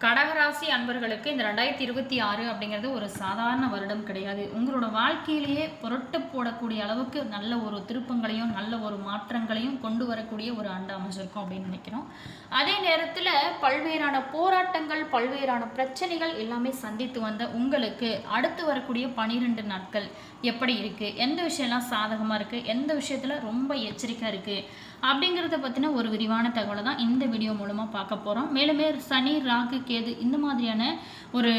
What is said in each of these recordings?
கடகராசி அன்பர்களுக்கு இந்த 2026 அப்படிங்கிறது ஒரு சாதாரண வருடம் கிடையாது. உங்களோட வாழ்க்கையிலேயே புரட்டு போடக்கூடிய அளவுக்கு நல்ல ஒரு திருப்பங்களையும் நல்ல ஒரு மாற்றங்களையும் கொண்டு வரக்கூடிய ஒரு ஆண்டு அமைஞ்சிருக்கும் அப்படின்னு நினைக்கிறோம். அதே நேரத்தில் பல்வேறான போராட்டங்கள் பல்வேறான பிரச்சனைகள் எல்லாமே சந்தித்து வந்த உங்களுக்கு அடுத்து வரக்கூடிய 12 நாட்கள் எப்படி இருக்குது, எந்த விஷயம்லாம் சாதகமாக இருக்குது, எந்த விஷயத்தில் ரொம்ப எச்சரிக்கையாக இருக்குது அப்படிங்கிறத பற்றின ஒரு விரிவான தகவலை தான் இந்த வீடியோ மூலமாக பார்க்க போகிறோம். மேலுமே சனி ராகு கேது இந்த மாதிரியான ஒரு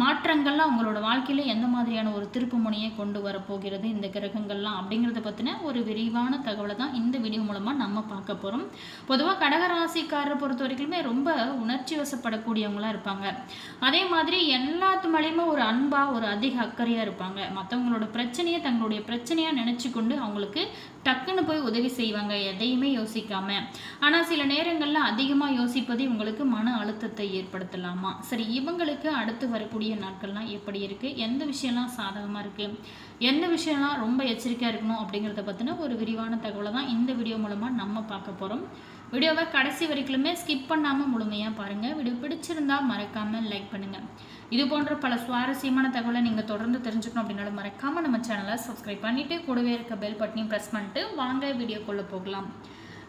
மாற்றங்கள்லாம் உங்களோட வாழ்க்கையில் எந்த மாதிரியான ஒரு திருப்பு முனையை கொண்டு வரப்போகிறது இந்த கிரகங்கள்லாம் அப்படிங்கிறத பற்றின ஒரு விரிவான தகவலை தான் இந்த வீடியோ மூலமாக நம்ம பார்க்க போகிறோம். பொதுவாக கடகராசிக்காரரை பொறுத்த வரைக்குமே ரொம்ப உணர்ச்சி வசப்படக்கூடியவங்களாக இருப்பாங்க. அதே மாதிரி எல்லாத்து மேலேயுமே ஒரு அன்பாக ஒரு அதிக அக்கறையாக இருப்பாங்க. மற்றவங்களோட பிரச்சனையை தங்களுடைய பிரச்சனையாக நினச்சி கொண்டு அவங்களுக்கு டக்குன்னு போய் உதவி செய்வாங்க, எதையுமே யோசிக்காம. ஆனால் சில நேரங்களில் அதிகமாக யோசிப்பதே உங்களுக்கு மன அழுத்தத்தை ஏற்படுத்தலாமா? சரி, இவங்களுக்கு அடுத்து வரக்கூடிய நாட்கள்லாம் எப்படி இருக்குது, எந்த விஷயம்லாம் சாதகமாக இருக்குது, எந்த விஷயம்லாம் ரொம்ப எச்சரிக்கையாக இருக்கணும் அப்படிங்கிறத பற்றின ஒரு விரிவான தகவலை தான் இந்த வீடியோ மூலமாக நம்ம பார்க்க போகிறோம். வீடியோவை கடைசி வரைக்குமே ஸ்கிப் பண்ணாமல் முழுமையாக பாருங்கள். வீடியோ பிடிச்சிருந்தால் மறக்காமல் லைக் பண்ணுங்கள். இது போன்ற பல சுவாரஸ்யமான தகவலை நீங்கள் தொடர்ந்து தெரிஞ்சுக்கணும் அப்படின்னாலும் மறக்காமல் நம்ம சேனலை சப்ஸ்கிரைப் பண்ணிவிட்டு கூடவே இருக்க பெல் பட்டனையும் ப்ரெஸ் பண்ணிட்டு வாங்க வீடியோக்குள்ளே போகலாம்.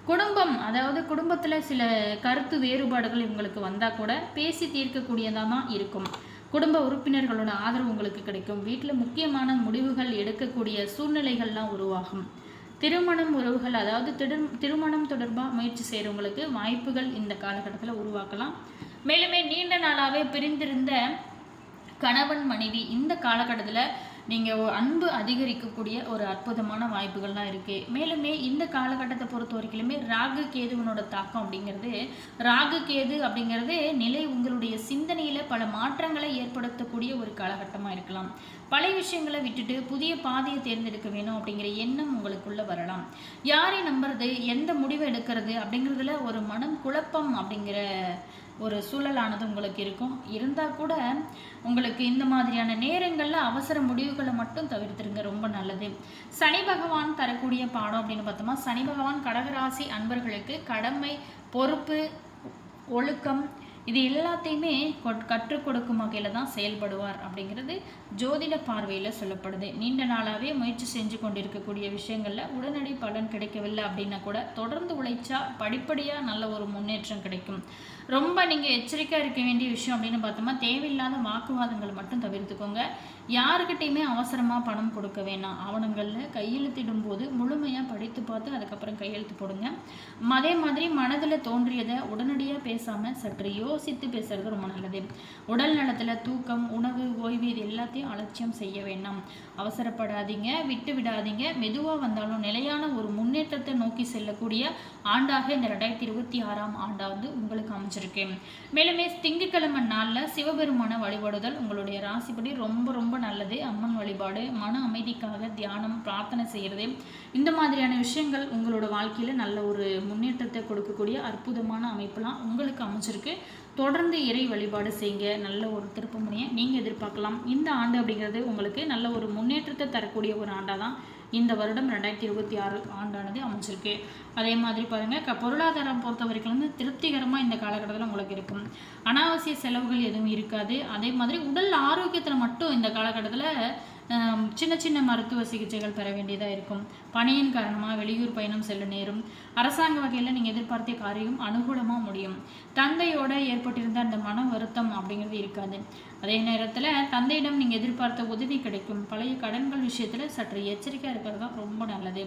குடும்பம், அதாவது குடும்பத்தில் சில கருத்து வேறுபாடுகள் இவங்களுக்கு வந்தால் கூட பேசி தீர்க்கக்கூடியதாக தான் இருக்கும். குடும்ப உறுப்பினர்களோட ஆதரவு உங்களுக்கு கிடைக்கும். வீட்டில் முக்கியமான முடிவுகள் எடுக்கக்கூடிய சூழ்நிலைகள்லாம் உருவாகும். திருமணம் உறவுகள், அதாவது திருமணம் தொடர்பாக முயற்சி செய்கிறவங்களுக்கு வாய்ப்புகள் இந்த காலகட்டத்தில் உருவாக்கலாம். மேலுமே நீண்ட நாளாகவே பிரிந்திருந்த கணவன் மனைவி இந்த காலகட்டத்தில் நீங்கள் அன்பு அதிகரிக்கக்கூடிய ஒரு அற்புதமான வாய்ப்புகள்லாம் இருக்குது. மேலுமே இந்த காலகட்டத்தை பொறுத்த வரைக்குமே ராகு கேதுவனோட தாக்கம் அப்படிங்கிறது நிலை உங்களுடைய சிந்தனையில் பல மாற்றங்களை ஏற்படுத்தக்கூடிய ஒரு காலகட்டமாக இருக்கலாம். பழைய விஷயங்களை விட்டுட்டு புதிய பாதையை தேர்ந்தெடுக்க வேணும் அப்படிங்கிற எண்ணம் உங்களுக்குள்ளே வரலாம். யாரை நம்புறது, எந்த முடிவை எடுக்கிறது அப்படிங்கிறதுல ஒரு மனம் குழப்பம் அப்படிங்கிற ஒரு சூழலானது உங்களுக்கு இருக்கும். இருந்தால் கூட உங்களுக்கு இந்த மாதிரியான நேரங்களில் அவசர முடிவுகளை மட்டும் தவிர்த்துருங்க, ரொம்ப நல்லது. சனி பகவான் தரக்கூடிய பாடம் அப்படின்னு பார்த்தோமா, சனி பகவான் கடகராசி அன்பர்களுக்கு கடமை, பொறுப்பு, ஒழுக்கம் இது எல்லாத்தையுமே கற்றுக் கொடுக்கும் வகையில் தான் செயல்படுவார் அப்படிங்கிறது ஜோதிட பார்வையில் சொல்லப்படுது. நீண்ட நாளாகவே முயற்சி செஞ்சு கொண்டிருக்கக்கூடிய விஷயங்களில் உடனடி பலன் கிடைக்கவில்லை அப்படின்னா கூட தொடர்ந்து உழைச்சா படிப்படியாக நல்ல ஒரு முன்னேற்றம் கிடைக்கும். ரொம்ப நீங்கள் எச்சரிக்கையாக இருக்க வேண்டிய விஷயம் அப்படின்னு பார்த்தோம்னா, தேவையில்லாத வாக்குவாதங்கள் மட்டும் தவிர்த்துக்கோங்க. யாருக்கிட்டையுமே அவசரமாக பணம் கொடுக்க வேணாம். ஆவணங்களில் கையெழுத்திடும் போது முழுமையாக படித்து பார்த்து அதுக்கப்புறம் கையெழுத்து போடுங்க. அதே மாதிரி மனதில் தோன்றியதை உடனடியாக பேசாமல் சற்று யோசித்து பேசுறது ரொம்ப நல்லது. உடல் நலத்தில் தூக்கம், உணவு, ஓய்வு இது எல்லாத்தையும் அலட்சியம் செய்ய வேண்டாம். அவசரப்படாதீங்க, விட்டு விடாதீங்க. மெதுவாக வந்தாலும் நிலையான ஒரு முன்னேற்றத்தை நோக்கி செல்லக்கூடிய ஆண்டாக இந்த 2026 ஆண்டாவது உங்களுக்கு அமைச்சிருக்கு. மேலுமே திங்கட்கிழமை நாளில் சிவபெருமான வழிபாடுதல் உங்களுடைய ராசிப்படி ரொம்ப ரொம்ப நல்லது. அம்மன் வழிபாடு, மன அமைதிக்காக தியானம், பிரார்த்தனை செய்கிறது, இந்த மாதிரியான விஷயங்கள் உங்களோட வாழ்க்கையில் நல்ல ஒரு முன்னேற்றத்தை கொடுக்கக்கூடிய அற்புதமான அமைப்புலாம் உங்களுக்கு அமைச்சிருக்கு. தொடர்ந்து இறை வழிபாடு செய்யுங்க. நல்ல ஒரு திருப்பு முனையை நீங்கள் எதிர்பார்க்கலாம். இந்த ஆண்டு அப்படிங்கிறது உங்களுக்கு நல்ல ஒரு முன்னேற்றத்தை தரக்கூடிய ஒரு ஆண்டாக தான் இந்த வருடம் 2026 ஆண்டானது அமைச்சிருக்கு. அதே மாதிரி பாருங்கள், பொருளாதாரம் பொறுத்த வரைக்கும் திருப்திகரமாக இந்த காலகட்டத்தில் உங்களுக்கு இருக்கும். அனாவசிய செலவுகள் எதுவும் இருக்காது. அதே மாதிரி உடல் ஆரோக்கியத்தில் மட்டும் இந்த காலகட்டத்தில் சின்ன சின்ன மருத்துவ சிகிச்சைகள் பெற வேண்டியதாக இருக்கும். பணியின் காரணமாக வெளியூர் பயணம் செல்ல நேரும். அரசாங்க வகையில் நீங்கள் எதிர்பார்த்த காரியம் அனுகூலமாக முடியும். தந்தையோட ஏற்பட்டிருந்த அந்த மன வருத்தம் அப்படிங்கிறது இருக்காது. அதே நேரத்தில் தந்தையிடம் நீங்கள் எதிர்பார்த்த உதவி கிடைக்கும். பழைய கடன்கள் விஷயத்தில் சற்று எச்சரிக்கையாக இருக்கிறது தான் ரொம்ப நல்லது.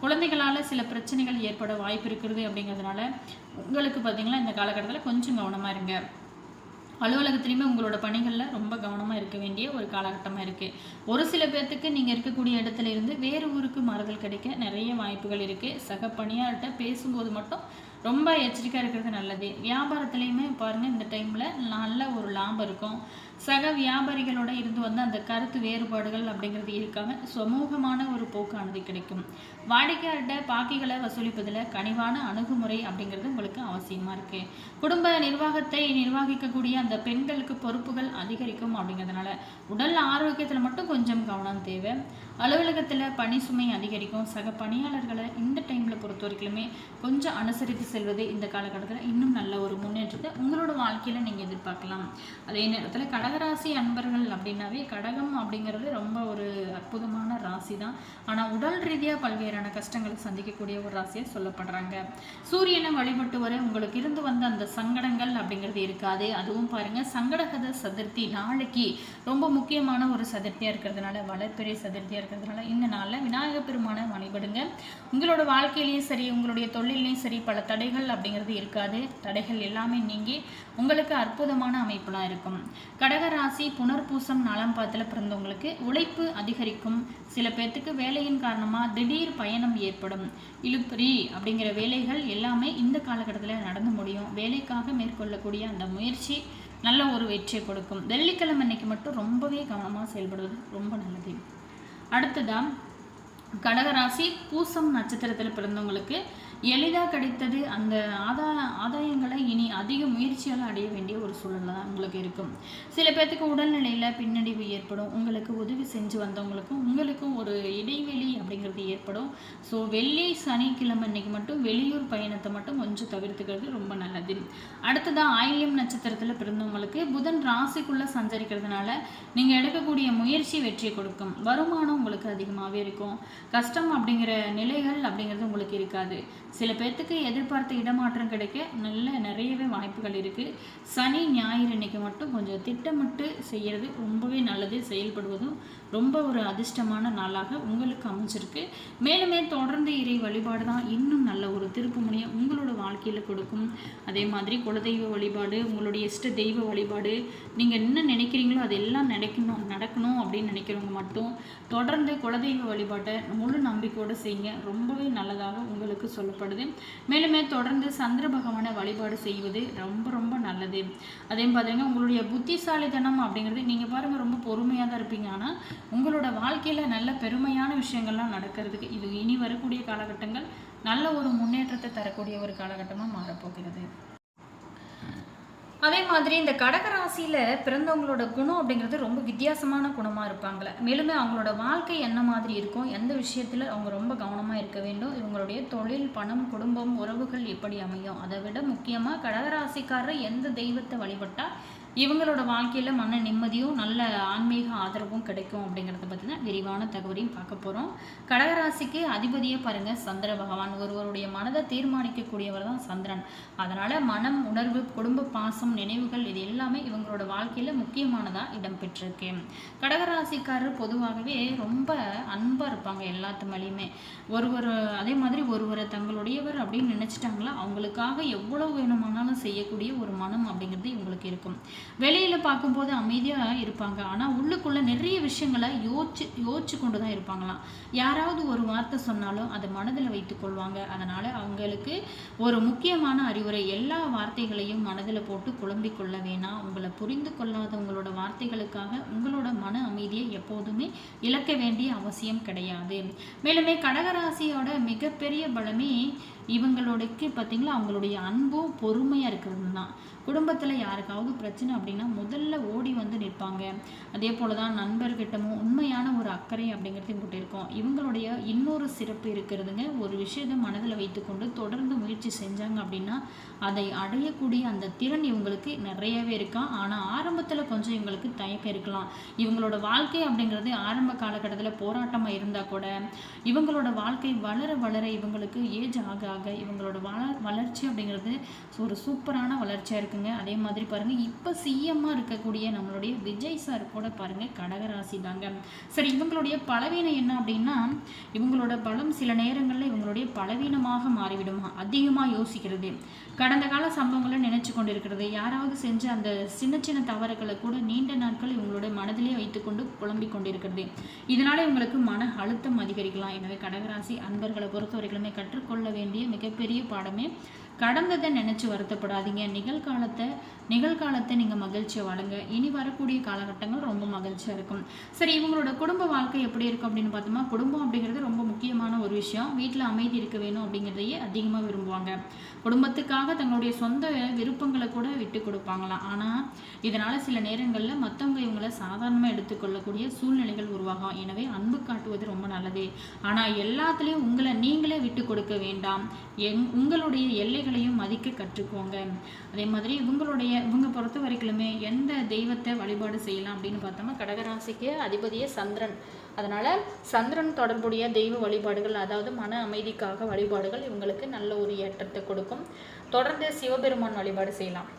குழந்தைகளால் சில பிரச்சனைகள் ஏற்பட வாய்ப்பு இருக்கிறது அப்படிங்கிறதுனால உங்களுக்கு பார்த்திங்கன்னா இந்த காலகட்டத்தில் கொஞ்சம் கவனமாக இருங்க. அலுவலகத்துலேயுமே உங்களோட பணிகளில் ரொம்ப கவனமாக இருக்க வேண்டிய ஒரு காலகட்டமாக இருக்குது. ஒரு சில பேர்த்துக்கு நீங்கள் இருக்கக்கூடிய இடத்துல இருந்து வேறு ஊருக்கு மாறுதல் கிடைக்க நிறைய வாய்ப்புகள் இருக்குது. சக பணியாளர்கிட்ட பேசும்போது மட்டும் ரொம்ப எச்சரிக்கையாக இருக்கிறது நல்லது. வியாபாரத்துலேயுமே பாருங்கள், இந்த டைமில் நல்ல ஒரு லாபம் இருக்கும். சக வியாபாரிகளோட இருந்து வந்த அந்த கருத்து வேறுபாடுகள் அப்படிங்கிறது இருக்காம சுமூகமான ஒரு போக்கானது கிடைக்கும். வாடிக்கையாளர்கிட்ட பாக்கிகளை வசூலிப்பதில் கனிவான அணுகுமுறை அப்படிங்கிறது உங்களுக்கு அவசியமாக இருக்குது. குடும்ப நிர்வாகத்தை நிர்வகிக்கக்கூடிய அந்த பெண்களுக்கு பொறுப்புகள் அதிகரிக்கும் அப்படிங்கிறதுனால உடல் ஆரோக்கியத்தில் மட்டும் கொஞ்சம் கவனம் தேவை. அலுவலகத்தில் பணி சுமை அதிகரிக்கும். சக பணியாளர்களை இந்த டைமில் பொறுத்த வரைக்குமே கொஞ்சம் அனுசரித்து செல்வது இந்த காலகட்டத்தில் இன்னும் நல்ல ஒரு முன்னேற்றத்தை உங்களோட வாழ்க்கையில் நீங்கள் எதிர்பார்க்கலாம். அதே நேரத்தில் கடகராசி அன்பர்கள் அப்படின்னாவே கடகம் அப்படிங்கிறது ரொம்ப ஒரு அற்புதமான ராசி தான். ஆனால் உடல் ரீதியாக பல்வேறான கஷ்டங்களை சந்திக்கக்கூடிய ஒரு ராசியாக சொல்லப்படுறாங்க. சூரியனை வழிபட்டு வர உங்களுக்கு இருந்து வந்த அந்த சங்கடங்கள் அப்படிங்கிறது இருக்காது. அதுவும் பாருங்கள், சங்கடகத சதுர்த்தி நாளைக்கு ரொம்ப முக்கியமான ஒரு சதுர்த்தியாக இருக்கிறதுனால, வளர்பிறை சதுர்த்தியாக இருக்கிறதுனால இந்த நாளில் விநாயகர் பெருமானை வழிபடுங்க. உங்களோட வாழ்க்கையிலையும் சரி, உங்களுடைய தொழிலையும் சரி பல தடைகள் அப்படிங்கிறது இருக்காது. தடைகள் எல்லாமே நீங்கி உங்களுக்கு அற்புதமான அமைப்புலாம் இருக்கும். கடகராசி புனர்பூசம் 4ஆம் பாதத்தில் பிறந்தவங்களுக்கு உழைப்பு அதிகரிக்கும். சில பேர்த்துக்கு வேலையின் காரணமாக திடீர் பயணம் ஏற்படும். இழுபறி அப்படிங்கிற வேலைகள் எல்லாமே இந்த காலகட்டத்தில் நடந்து முடியும். வேலைக்காக மேற்கொள்ளக்கூடிய அந்த முயற்சி நல்ல ஒரு வெற்றியை கொடுக்கும். வெள்ளிக்கிழமை அன்னைக்கு மட்டும் ரொம்பவே கவனமாக செயல்படுவது ரொம்ப நல்லது. அடுத்ததான் கடகராசி பூசம் நட்சத்திரத்தில் பிறந்தவங்களுக்கு எளிதாக கிடைத்தது அந்த ஆதாயங்களை இனி அதிக முயற்சியால் அடைய வேண்டிய ஒரு சூழல் தான் உங்களுக்கு இருக்கும். சில பேர்த்துக்கு உடல்நிலையில் பின்னடைவு ஏற்படும். உங்களுக்கு உதவி செஞ்சு வந்தவங்களுக்கும் உங்களுக்கும் ஒரு இடைவெளி அப்படிங்கிறது ஏற்படும். ஸோ வெள்ளி சனிக்கிழமை அன்னைக்கு மட்டும் வெளியூர் பயணத்தை மட்டும் கொஞ்சம் தவிர்த்துக்கிறது ரொம்ப நல்லது. அடுத்ததான் ஆயில்யம் நட்சத்திரத்தில் பிறந்தவங்களுக்கு புதன் ராசிக்குள்ளே சஞ்சரிக்கிறதுனால நீங்கள் எடுக்கக்கூடிய முயற்சி வெற்றியை கொடுக்கும். வருமானம் உங்களுக்கு அதிகமாகவே இருக்கும். கஷ்டம் அப்படிங்கிற நிலைகள் அப்படிங்கிறது உங்களுக்கு இருக்காது. சில பேர்த்துக்கு எதிர்பார்த்த இடமாற்றம் கிடைக்க நிறையவே வாய்ப்புகள் இருக்குது. சனி ஞாயிறு இன்னைக்கு மட்டும் கொஞ்சம் திட்டமிட்டு செய்கிறது ரொம்பவே நல்லது. செயல்படுவதும் ரொம்ப ஒரு அதிர்ஷ்டமான நாளாக உங்களுக்கு அமைஞ்சிருக்கு. மேலுமே தொடர்ந்து இறை வழிபாடு தான் இன்னும் நல்ல ஒரு திருப்புமுனையை உங்களோட வாழ்க்கையில் கொடுக்கும். அதே மாதிரி குலதெய்வ வழிபாடு, உங்களுடைய இஷ்ட தெய்வ வழிபாடு, நீங்கள் என்ன நினைக்கிறீங்களோ அதெல்லாம் நடக்கணும் அப்படின்னு நினைக்கிறவங்க மட்டும் தொடர்ந்து குலதெய்வ வழிபாட்டை முழு நம்பிக்கையோடு செய்யுங்க. ரொம்பவே நல்லதாக உங்களுக்கு சொல்லப்படுது. மேலுமே தொடர்ந்து சந்திர பகவானை வழிபாடு செய்வது ரொம்ப ரொம்ப நல்லது. அதே பார்த்தீங்கன்னா உங்களுடைய புத்திசாலித்தனம் அப்படிங்கிறது நீங்கள் பாருங்கள் ரொம்ப பொறுமையாக தான் இருப்பீங்க. ஆனால் உங்களோட வாழ்க்கையில் நல்ல பெருமையான விஷயங்கள்லாம் நடக்கிறதுக்கு இது இனி வரக்கூடிய காலகட்டங்கள் நல்ல ஒரு முன்னேற்றத்தை தரக்கூடிய ஒரு காலகட்டமாக மாறப்போகிறது. அதே மாதிரி இந்த கடகராசியில் பிறந்தவங்களோட குணம் அப்படிங்கிறது ரொம்ப வித்தியாசமான குணமாக இருப்பாங்களே. மேலுமே அவங்களோட வாழ்க்கை என்ன மாதிரி இருக்கும், எந்த விஷயத்தில் அவங்க ரொம்ப கவனமாக இருக்க வேண்டும், இவங்களுடைய தொழில், பணம், குடும்பம், உறவுகள் எப்படி அமையும், அதை விட முக்கியமாக கடகராசிக்காரர் எந்த தெய்வத்தை வழிபட்டால் இவங்களோட வாழ்க்கையில் மன நிம்மதியும் நல்ல ஆன்மீக ஆதரவும் கிடைக்கும் அப்படிங்கிறத பற்றின விரிவான தகவலையும் பார்க்க போகிறோம். கடகராசிக்கு அதிபதியை பாருங்கள் சந்திர பகவான். ஒருவருடைய மனதை தீர்மானிக்கக்கூடியவர் தான் சந்திரன். அதனால் மனம், உணர்வு, குடும்ப பாசம், நினைவுகள் இது எல்லாமே இவங்களோட வாழ்க்கையில் முக்கியமானதாக இடம்பெற்றிருக்கு. கடகராசிக்காரர் பொதுவாகவே ரொம்ப அன்பாக இருப்பாங்க எல்லாத்து மேலேயுமே. அதே மாதிரி ஒருவரை தங்களுடையவர் அப்படின்னு நினச்சிட்டாங்களா அவங்களுக்காக எவ்வளவு வேணுமானாலும் செய்யக்கூடிய ஒரு மனம் அப்படிங்கிறது இவங்களுக்கு இருக்கும். வெளியில் பார்க்கும்போது அமைதியாக இருப்பாங்க. ஆனால் உள்ளுக்குள்ளே நிறைய விஷயங்களை யோசிச்சு கொண்டு தான் இருப்பாங்களாம். யாராவது ஒரு வார்த்தை சொன்னாலும் அதை மனதில் வைத்து கொள்வாங்க. அதனால் அவங்களுக்கு ஒரு முக்கியமான அறிவுரை, எல்லா வார்த்தைகளையும் மனதில் போட்டு குழம்பிக் கொள்ள வேணாம். உங்களை புரிந்து கொள்ளாத உங்களோட வார்த்தைகளுக்காக உங்களோட மன அமைதியை எப்போதுமே இழக்க வேண்டிய அவசியம் கிடையாது. மேலுமே கடகராசியோட மிகப்பெரிய பலமே இவங்களோடக்கு பார்த்தீங்களா அவங்களுடைய அன்பும் பொறுமையாக இருக்கிறது தான். குடும்பத்தில் யாருக்காவது பிரச்சனை அப்படின்னா முதல்ல ஓடி வந்து நிற்பாங்க. அதே போல் தான் நண்பர்கிட்டமும் உண்மையான ஒரு அக்கறை அப்படிங்கிறது இவங்ககிட்ட இருக்கும். இவங்களுடைய இன்னொரு சிறப்பு இருக்கிறதுங்க, ஒரு விஷயத்தை மனதில் வைத்துக்கொண்டு தொடர்ந்து முயற்சி செஞ்சாங்க அப்படின்னா அதை அடையக்கூடிய அந்த திறன் இவங்களுக்கு நிறையவே இருக்கான். ஆனால் ஆரம்பத்தில் கொஞ்சம் இவங்களுக்கு தயக்கம் இருக்கலாம். இவங்களோட வாழ்க்கை அப்படிங்கிறது ஆரம்ப காலகட்டத்தில் போராட்டமாக இருந்தால் கூட இவங்களோட வாழ்க்கை வளர வளர இவங்களுக்கு ஏஜ் ஆக ஆக இவங்களோட வளர்ச்சி அப்படிங்கிறது ஒரு சூப்பரான வளர்ச்சியாக இருக்குங்க. அதே மாதிரி பாருங்கள், இப்போ சிஎம்மாக இருக்கக்கூடிய நம்மளுடைய விஜய் சார் கூட பாருங்கள் கடகராசி தாங்க. சரி, இவங்களுடைய பலவீனம் என்ன அப்படின்னா இவங்களோட பலம் சில நேரங்களில் இவங்களுடைய பலவீனமாக மாறிவிடுமா. அதிகமாக யோசிக்கிறது, கடந்த கால சம்பவங்களை நினைச்சு கொண்டு இருக்கிறது, யாராவது செஞ்ச அந்த சின்ன சின்ன தவறுகளை கூட நீண்ட நாட்கள் இவங்களுடைய மனதிலே வைத்துக்கொண்டு புலம்பிக் கொண்டிருக்கிறது. இதனால இவங்களுக்கு மன அழுத்தம் அதிகரிக்கலாம். எனவே கடகராசி அன்பர்களை பொறுத்த வரைக்குமே கற்றுக்கொள்ள வேண்டிய மிகப்பெரிய பாடமே கடந்ததை நினச்சி வருத்தப்படாதீங்க. நிகழ்காலத்தை நிகழ்காலத்தை நீங்கள் மகிழ்ச்சியை வாழுங்க. இனி வரக்கூடிய காலகட்டங்கள் ரொம்ப மகிழ்ச்சியாக இருக்கும். சரி, இவங்களோட குடும்ப வாழ்க்கை எப்படி இருக்கும் அப்படின்னு பார்த்தோம்னா, குடும்பம் அப்படிங்கிறது ரொம்ப முக்கியமான ஒரு விஷயம். வீட்டில் அமைதி இருக்க வேணும் அப்படிங்கிறதையே அதிகமாக விரும்புவாங்க. குடும்பத்துக்காக தங்களுடைய சொந்த விருப்பங்களை கூட விட்டு கொடுப்பாங்களாம். ஆனால் இதனால் சில நேரங்களில் மற்றவங்க இவங்களை சாதாரணமாக எடுத்துக்கொள்ளக்கூடிய சூழ்நிலைகள் உருவாகும். எனவே அன்பு காட்டுவது ரொம்ப நல்லது. ஆனால் எல்லாத்துலேயும் உங்களை நீங்களே விட்டு கொடுக்க வேண்டாம். உங்களுடைய எல்லைகளையும் மதிக்க கற்றுக்கோங்க. அதே மாதிரி இவங்க பொறுத்த வரைக்குமே எந்த தெய்வத்தை வழிபாடு செய்யலாம் அப்படின்னு பார்த்தோம்னா, கடகராசிக்கு அதிபதியே சந்திரன். அதனால் சந்திரன் தொடர்புடைய தெய்வ வழிபாடுகள், அதாவது மன அமைதிக்காக வழிபாடுகள் இவங்களுக்கு நல்ல ஒரு ஏற்றத்தை கொடுக்கும். தொடர்ந்து சிவபெருமான் வழிபாடு செய்யலாம்.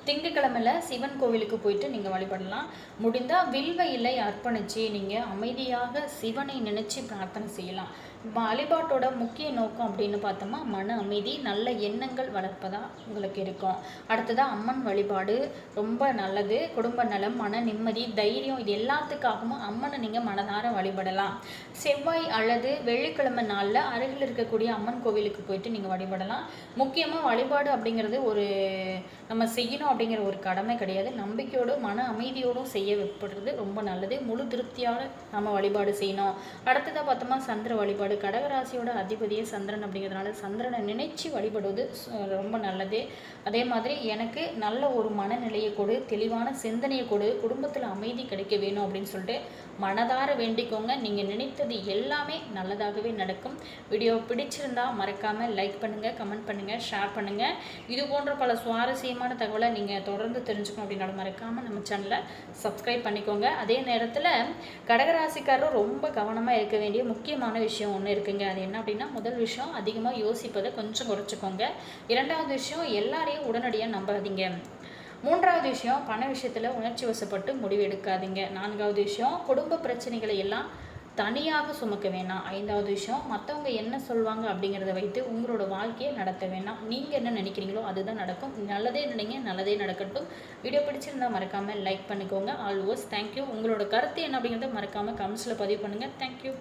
திங்கட்கிழமையில் சிவன் கோவிலுக்கு போயிட்டு நீங்கள் வழிபடலாம். முடிந்தால் வில்வ இலை அர்ப்பணித்து நீங்கள் அமைதியாக சிவனை நினச்சி பிரார்த்தனை செய்யலாம். வழிபாட்டோட முக்கிய நோக்கம் அப்படின்னு பார்த்தோம்னா மன அமைதி, நல்ல எண்ணங்கள் வளர்ப்பதா உங்களுக்கு இருக்கும். அடுத்ததாக அம்மன் வழிபாடு ரொம்ப நல்லது. குடும்ப நலம், மன நிம்மதி, தைரியம், இது எல்லாத்துக்காகவும் அம்மனை நீங்கள் மனதார வழிபடலாம். செவ்வாய் அல்லது வெள்ளிக்கிழமை நாளில் அருகில் இருக்கக்கூடிய அம்மன் கோவிலுக்கு போயிட்டு நீங்கள் வழிபடலாம். முக்கியமாக வழிபாடு அப்படிங்கிறது ஒரு நம்ம செய்யணும் அப்படிங்கிற ஒரு கடமை கிடையாது. நம்பிக்கையோடு மன அமைதியோடும் செய்ய வைப்படுறது ரொம்ப நல்லது. முழு திருப்தியாக நம்ம வழிபாடு செய்யணும். அடுத்ததாக பார்த்தோம்னா சந்திர வழிபாடு. கடகராசியோட அதிபதியே சந்திரன் அப்படிங்கிறதுனால சந்திரனை நினைச்சு வழிபடுவது ரொம்ப நல்லது. அதே மாதிரி எனக்கு நல்ல ஒரு மனநிலையை கொடு, தெளிவான சிந்தனையை கொடு, குடும்பத்தில் அமைதி கிடைக்க வேணும் அப்படின்னு சொல்லிட்டு மனதார வேண்டிக்கோங்க. நீங்கள் நினைத்தது எல்லாமே நல்லதாகவே நடக்கும். வீடியோ பிடிச்சிருந்தா மறக்காமல் லைக் பண்ணுங்கள், கமெண்ட் பண்ணுங்கள், ஷேர் பண்ணுங்கள். இது போன்ற பல சுவாரஸ்யமான தகவலை நீங்கள் தொடர்ந்து தெரிஞ்சுக்கணும் அப்படின்னாலும் மறக்காமல் நம்ம சேனலை சப்ஸ்கிரைப் பண்ணிக்கோங்க. அதே நேரத்தில் கடகராசிக்காரரும் ரொம்ப கவனமாக இருக்க வேண்டிய முக்கியமான விஷயம் ஒன்று இருக்குங்க. அது என்ன அப்படின்னா, முதல் விஷயம் அதிகமாக யோசிப்பதை கொஞ்சம் குறைச்சிக்கோங்க. இரண்டாவது விஷயம் எல்லாரையும் உடனடியாக நம்பாதீங்க. மூன்றாவது விஷயம் பண விஷயத்தில் உணர்ச்சி வசப்பட்டு முடிவு எடுக்காதீங்க. நான்காவது விஷயம் குடும்ப பிரச்சனைகளை எல்லாம் தனியாக சுமக்க வேணாம். ஐந்தாவது விஷயம் மற்றவங்க என்ன சொல்லுவாங்க அப்படிங்கிறத வைத்து உங்களோட வாழ்க்கையை நடத்த வேணாம். நீங்கள் என்ன நினைக்கிறீங்களோ அதுதான் நடக்கும். நல்லதே நினைங்க, நல்லதே நடக்கட்டும். வீடியோ பிடிச்சிருந்தால் மறக்காமல் லைக் பண்ணிக்கோங்க. Always thank you. உங்களோட கருத்து என்ன அப்படிங்கிறத மறக்காமல் கமெண்ட்ஸில் பதிவு பண்ணுங்கள். தேங்க்யூ.